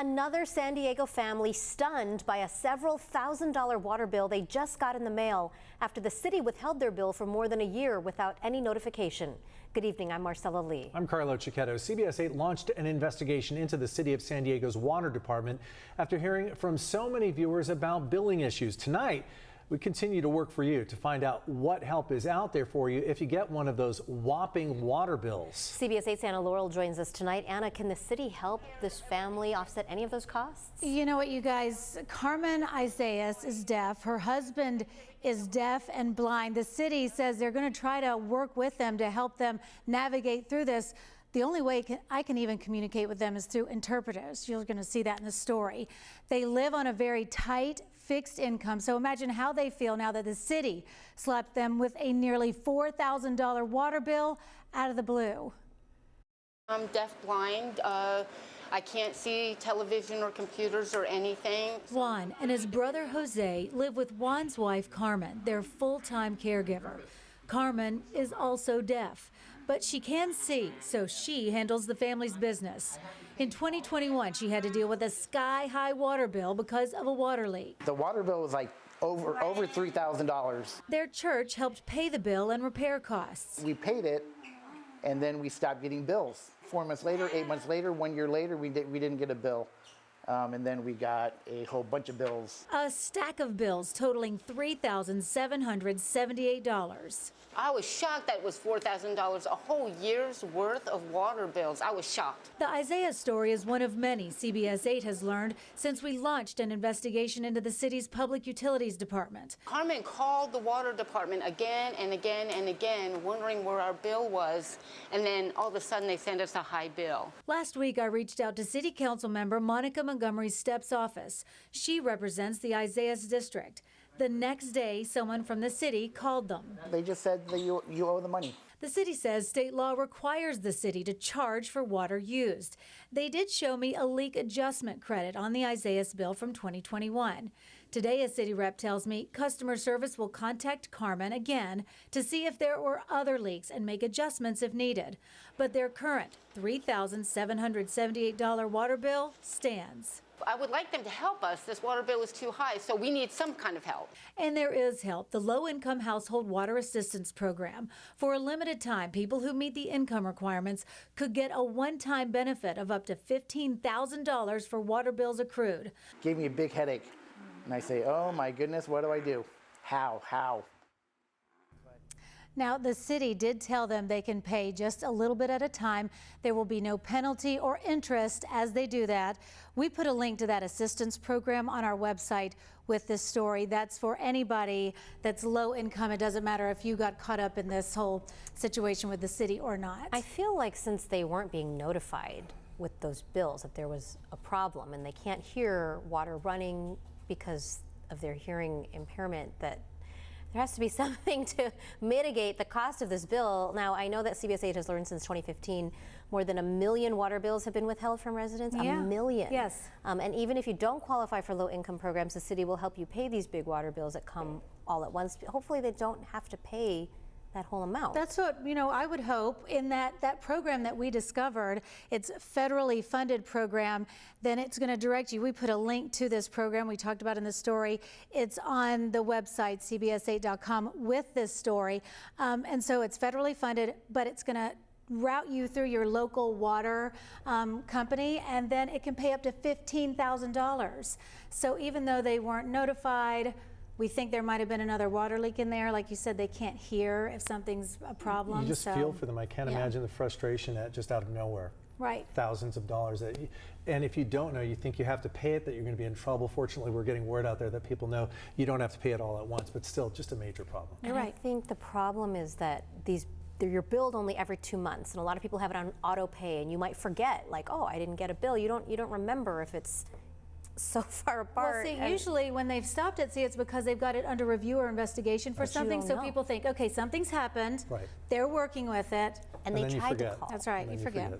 Another San Diego family stunned by a several $1,000 water bill they just got in the mail after the city withheld their bill for more than a year without any notification. Good evening, I'm Marcella Lee. I'm Carlo Cicchetto. CBS 8 launched an investigation into the city of San Diego's water department after hearing from so many viewers about billing issues. Tonight, we continue to work for you to find out what help is out there for you if you get one of those whopping water bills. CBS 8's Anna Laurel joins us tonight. Anna, can the city help this family offset any of those costs? You know what, you guys, Carmen Isais is deaf. Her husband is deaf and blind. The city says they're going to try to work with them to help them navigate through this. The only way I can even communicate with them is through interpreters. You're going to see that in the story. They live on a very tight, fixed income. So imagine how they feel now that the city slapped them with a nearly $4,000 water bill out of the blue. I'm deaf-blind. I can't see television or computers or anything. Juan and his brother Jose live with Juan's wife Carmen, their full-time caregiver. Carmen is also deaf, but she can see, so she handles the family's business. In 2021, she had to deal with a sky-high water bill because of a water leak. The water bill was like over $3,000. Their church helped pay the bill and repair costs. We paid it, and then we stopped getting bills. 4 months later, 8 months later, 1 year later, we didn't get a bill. And then we got a whole bunch of bills. A stack of bills totaling $3,778. I was shocked that it was $4,000, a whole year's worth of water bills. I was shocked. The Isaiah story is one of many CBS 8 has learned since we launched an investigation into the city's public utilities department. Carmen called the water department again and again and again, wondering where our bill was, and then all of a sudden they sent us a high bill. Last week, I reached out to City Council member Monica Montgomery Stepp's office. She represents the Isaias district. The next day, someone from the city called them. They just said that you owe the money. The city says state law requires the city to charge for water used. They did show me a leak adjustment credit on the Isaias bill from 2021. Today, a city rep tells me customer service will contact Carmen again to see if there were other leaks and make adjustments if needed. But their current $3,778 water bill stands. I would like them to help us. This water bill is too high, so we need some kind of help. And there is help. The Low-Income Household Water Assistance Program. For a limited time, people who meet the income requirements could get a one-time benefit of up to $15,000 for water bills accrued. Gave me a big headache. And I say, oh my goodness, what do I do? How? Now, the city did tell them they can pay just a little bit at a time. There will be no penalty or interest as they do that. We put a link to that assistance program on our website with this story. That's for anybody that's low income. It doesn't matter if you got caught up in this whole situation with the city or not. I feel like since they weren't being notified with those bills that there was a problem and they can't hear water running because of their hearing impairment, that there has to be something to mitigate the cost of this bill. Now, I know that CBS 8 has learned since 2015 more than 1 million water bills have been withheld from residents. Yeah. 1 million. Yes. And even if you don't qualify for low-income programs, the city will help you pay these big water bills that come all at once. Hopefully, they don't have to pay that whole amount. That's what, I would hope in that program that we discovered. It's a federally funded program. Then it's going to direct you. We put a link to this program we talked about in the story. It's on the website, cbs8.com, with this story. And so it's federally funded, but it's going to route you through your local water company, and then it can pay up to $15,000. So even though they weren't notified, we think there might have been another water leak in there. Like you said, they can't hear if something's a problem. You just feel for them. I can't imagine the frustration at just out of nowhere. Right. Thousands of dollars. And if you don't know, you think you have to pay it, that you're going to be in trouble. Fortunately, we're getting word out there that people know you don't have to pay it all at once, but still just a major problem. You're right. I think the problem is that you're billed only every 2 months, and a lot of people have it on auto pay, and you might forget, like, oh, I didn't get a bill. You don't remember if it's so far apart. Well, see, usually when they've stopped it, it's because they've got it under review or investigation for something. So people think, okay, something's happened. Right. They're working with it. And they tried to call. That's right. You forget.